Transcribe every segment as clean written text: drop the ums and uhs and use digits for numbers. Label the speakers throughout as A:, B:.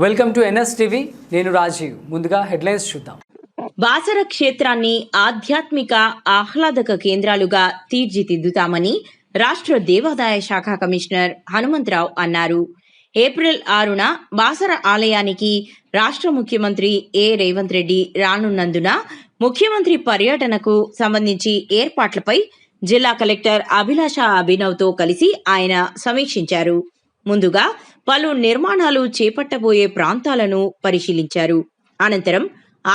A: Welcome to NSTV. నేను రాజీవ్. ముందుగా headlines చూద్దాం.
B: బాసర క్షేత్రాన్ని ఆధ్యాత్మిక ఆహ్లాదక కేంద్రాలుగా తీర్చిదిద్దుతామని రాష్ట్ర దేవాదాయ శాఖ కమిషనర్ హనుమంతరావు అన్నారు. ఏప్రిల్ 6న బాసర ఆలయానికి రాష్ట్ర ముఖ్యమంత్రి రేవంత్ రెడ్డి రానున్నందున ముఖ్యమంత్రి పర్యటనకు సంబంధించి ఏర్పాట్లపై జిల్లా కలెక్టర్ అభిలాష అభినవ్తో కలిసి ఆయన సమీక్షించారు. ముందుగా పలు నిర్మాణాలు చేపట్టబోయే ప్రాంతాలను పరిశీలించారు. అనంతరం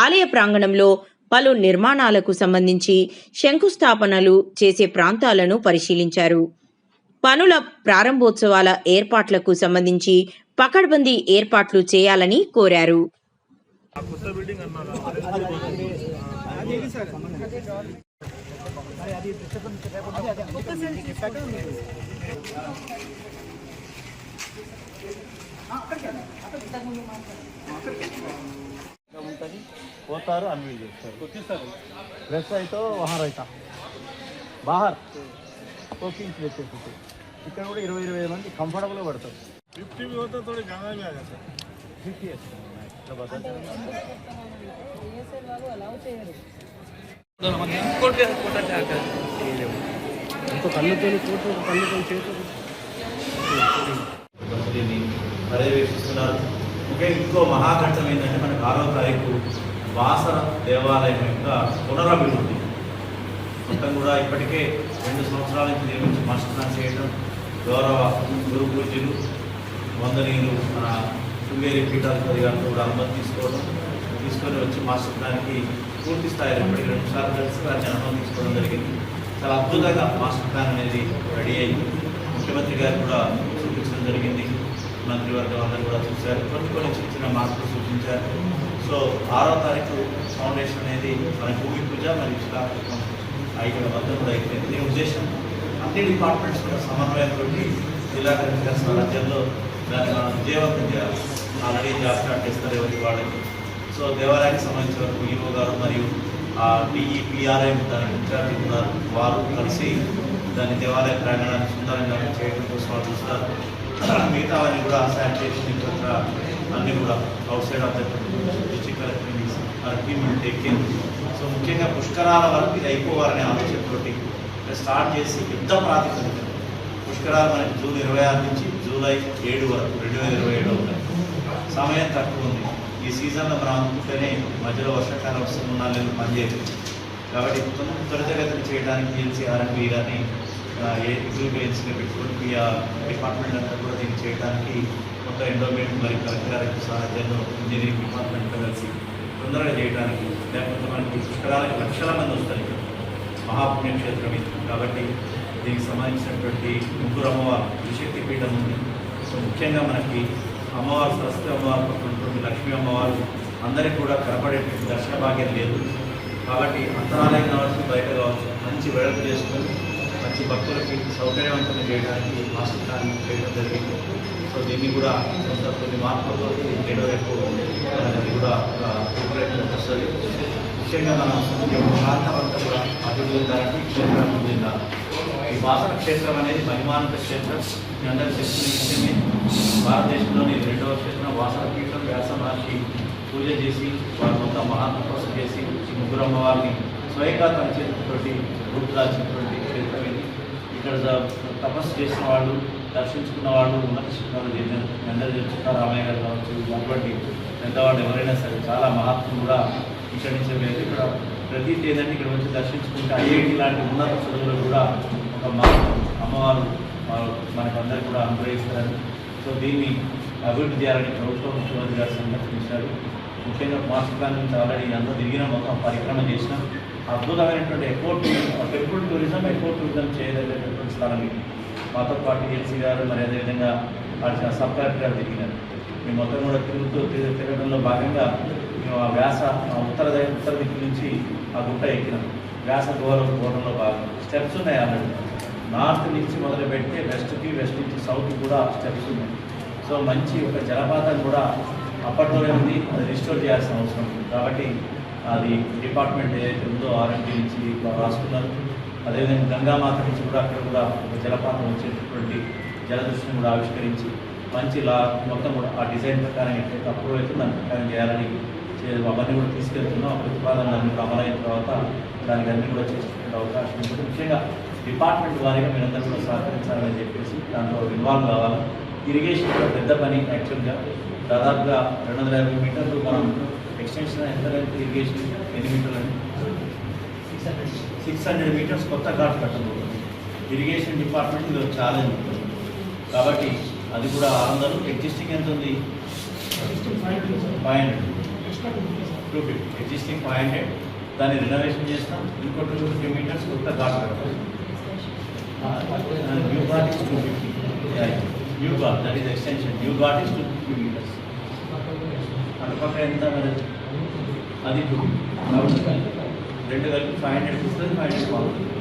B: ఆలయ ప్రాంగణంలో పలు నిర్మాణాలకు సంబంధించి శంకుస్థాపనలు చేసే ప్రాంతాలను పరిశీలించారు. పనుల ప్రారంభోత్సవాల ఏర్పాట్లకు సంబంధించి పకడ్బందీ ఏర్పాట్లు చేయాలని కోరారు.
C: పోతారు అన్వీల్ చేస్తారు प्रेस है तो वहाँ रहता बाहर कोकिंग प्लेसेस ఇక్కడ కూడా 20 మంది కంఫర్టబుల్గా పడతారు. 50 भी होता थोड़ी गंगा में आ जाता 50 ఇట్లా బతారు ఇంకో కళ్ళుతో చేతులు పర్యవేక్షిస్తున్నారు. ముఖ్యంగా ఇంకో మహాఘట్టం ఏంటంటే మనకు 6వ తారీఖు బాసర దేవాలయం యొక్క పునరభివృద్ధి మొత్తం కూడా ఇప్పటికే 2 సంవత్సరాల నుంచి నిర్మించి మాస్టర్ ప్లాన్ చేయడం, గౌరవ గురు పూజ్యులు వందనీయులు మన శృంగేరి పీఠాధిపతి గారితో కూడా అనుమతి తీసుకొని వచ్చి మాస్టర్ ప్లాన్కి పూర్తి స్థాయిలో ఇప్పటికి 2 సార్లు కలిసి వారిని అనుమతి తీసుకోవడం జరిగింది. చాలా అద్భుతంగా మాస్టర్ ప్లాన్ అనేది రెడీ అయ్యి ముఖ్యమంత్రి గారు కూడా చూపించడం జరిగింది. మంత్రివర్గం అందరూ కూడా చూశారు. కొన్ని చిన్న మార్పులు సూచించారు. సో 6వ తారీఖు ఫౌండేషన్ అనేది మన భూమి పూజ మరియు శిలాపూర్వం ఇక్కడ వద్ద కూడా అయిపోయింది. దీని ఉద్దేశం అన్ని డిపార్ట్మెంట్స్ కూడా సమన్వయంతో జిల్లా కలెక్టర్ సారథ్యంలో దాన్ని మనం విజయవంతం చేయాలి. ఆల్రెడీ జాబ్ స్టార్ట్ చేస్తారు ఎవరికి వాళ్ళకి. సో దేవాలయానికి సంబంధించిన వరకు ఈఓ గారు మరియు డిఈపిఆర్ఐ దానికి ఇన్ఛార్జి ఉన్నారు. వారు కలిసి దాన్ని దేవాలయ ప్రాంగణాన్ని సుందరంగా చేయడం కోసం వాళ్ళు చూస్తారు. మిగతావన్నీ కూడా శానిటేషన్ ఇంకా అన్నీ కూడా out side of the district collector team taking. So ముఖ్యంగా పుష్కరాల వరకు ఇది అయిపోవాలనే ఆలోచనతోటి స్టార్ట్ చేసి యుద్ధ ప్రాతిపదిక పుష్కరాలు మనకి జూన్ 26 నుంచి జూలై 7 వరకు 2027 ఉన్నాయి. సమయం తక్కువ ఉంది. ఈ సీజన్లో మనం అనుకుంటేనే మధ్యలో వర్షాకాలం వస్తుంది, 4 నెలలు పనిచేయదు. కాబట్టి త్వరితగతిని చేయడానికి పిఎల్సీ ఆర్ఎంపీ గారిని ఎగ్జిక్యూటివ్గా పెట్టుకొని డిపార్ట్మెంట్ అంతా కూడా దీన్ని చేయడానికి మొత్తం ఎండోమెంట్ మరియు కలెక్టర్ గారి సారథ్యంలో ఇంజనీరింగ్ డిపార్ట్మెంట్తో కలిసి తొందరగా చేయడానికి, లేకపోతే మనకి పుష్కరాలకు లక్షల మంది వస్తారు. మహాపుణ్యక్షేత్రం ఇది. కాబట్టి దీనికి సంబంధించినటువంటి 3 అమ్మవారు త్రిశక్తి పీఠం ఉంది. సో ముఖ్యంగా మనకి అమ్మవారు సరస్వతి అమ్మవారు పక్కనటువంటి లక్ష్మీ అమ్మవారు అందరికీ కూడా కనపడేటువంటి దర్శన భాగ్యం లేదు. కాబట్టి అంతరాలయం కావచ్చు, బయట కావచ్చు మంచి వెడల్పు చేసుకొని మంచి భక్తులకి సౌకర్యవంతంగా చేయడానికి మాస్టర్ ప్లాన్ చేయడం జరిగింది. సో దీన్ని కూడా కొంత కొన్ని మార్పులతో 7వ రేపు అది కూడా వస్తుంది. ముఖ్యంగా మనం ప్రాంతం అంతా కూడా అభివృద్ధి చెందాలంటే క్షేత్రం చెందాలి. ఈ బాసర క్షేత్రం అనేది మహిమానంద క్షేత్రం. మీ అందరూ తెలిసిన విషయమే. భారతదేశంలోని 2వ క్షేత్రం బాసర పీఠం. వ్యాస మహర్షి పూజ చేసి వారు మొత్తం మహాతపస్సు చేసి ఈ 3 అమ్మవారిని స్వయంగా తన చేతులతోటి రూపుదాల్చినటువంటి క్షేత్రం ఇది. ఇక్కడ తపస్సు చేసిన వాళ్ళు, దర్శించుకున్న వాళ్ళు, ఉన్నత శిఖరాలు చేసిన అందరూ చుట్టారామయ్య గారు కావచ్చు, అటువంటి పెద్దవాళ్ళు ఎవరైనా సరే చాలా మహాత్ములు కూడా ఇక్కడి నుంచి వెళ్ళి ఇక్కడ ప్రతి తేదండి ఇక్కడ వచ్చి దర్శించుకుంటే ఐఐటి లాంటి ఉన్నత చదువులు కూడా ఒక అమ్మవారు మనకు అందరూ కూడా అనుగ్రహిస్తారు. సో దీన్ని అభివృద్ధి చేయాలని ప్రభుత్వం ముఖ్యమంత్రి గారు సందర్శించారు. ముఖ్యంగా మాస్టర్ ప్లాన్ నుంచి ఆల్రెడీ అందరూ తిరిగిన మొత్తం పరిక్రమ చేసినాం. అద్భుతమైనటువంటి టెంపుల్ టూరిజం చేయదగినటువంటి స్థలం ఇది. మాతో పాటు ఎల్సీ గారు మరి అదేవిధంగా సబ్ కలెక్టర్ గారు తిరిగినారు. మేము మొత్తం కూడా తిరగడంలో భాగంగా మేము ఆ వ్యాస ఉత్తర దిక్కు నుంచి ఆ గుట్ట ఎక్కినాం. వ్యాస దూరంలో భాగంగా స్టెప్స్ ఉన్నాయి. ఆల్రెడీ నార్త్ నుంచి మొదలు పెడితే వెస్ట్ నుంచి సౌత్ కూడా స్టెప్స్ ఉన్నాయి. సో మంచి ఒక జలపాతం కూడా అప్పట్లోనే ఉంది. అది రిస్టోర్ చేయాల్సిన అవసరం ఉంది. కాబట్టి అది డిపార్ట్మెంట్ ఏదైతే ఉందో ఆర్ఎంపీ నుంచి రాసుకున్నారు. అదేవిధంగా గంగామాత నుంచి కూడా అక్కడ కూడా ఒక జలపాతం వచ్చేటటువంటి జలదృష్టిని కూడా ఆవిష్కరించి మంచి మొత్తం కూడా ఆ డిజైన్ ప్రకారం ఎట్లయితే అప్రూవ్ అయితే దాని ప్రకారం చేయాలని అవన్నీ కూడా తీసుకెళ్తున్నాం. ఆ ప్రతిపాదనలు అన్ని కూడా అమలైన తర్వాత దానికి అన్ని కూడా చేసుకునే అవకాశం ఉంటుంది. ముఖ్యంగా డిపార్ట్మెంట్ వారీగా మీరందరూ కూడా సహకరించాలని చెప్పేసి దాంట్లో ఇన్వాల్వ్ కావాలి. ఇరిగేషన్ కూడా పెద్ద పని. యాక్చువల్గా దాదాపుగా 250 మీటర్లు మనం ఎక్స్టెన్షన్ ఎంత ఇరిగేషన్ ఎన్ని మీటర్లు అండి? 600 మీటర్స్ కొత్త ఘాట్ కట్టబోతుంది. ఇరిగేషన్ డిపార్ట్మెంట్ ఇది ఒక ఛాలెంజ్ ఉంటుంది కాబట్టి అది కూడా 600. ఎగ్జిస్టింగ్ ఎంత ఉంది? 500. 250. ఎగ్జిస్టింగ్ 500. దాన్ని రినోవేషన్ చేస్తాం. ఇంకో 250 మీటర్స్ కొత్త ఘాట్ కడతాం. New ghat is 250. New ghat that is extension. New ghat is 250 meters. అటుపక్క ఎంత మరి? అది 250. కాబట్టి 2 కలిపి 500 వస్తుంది. 500 బాగుంటుంది.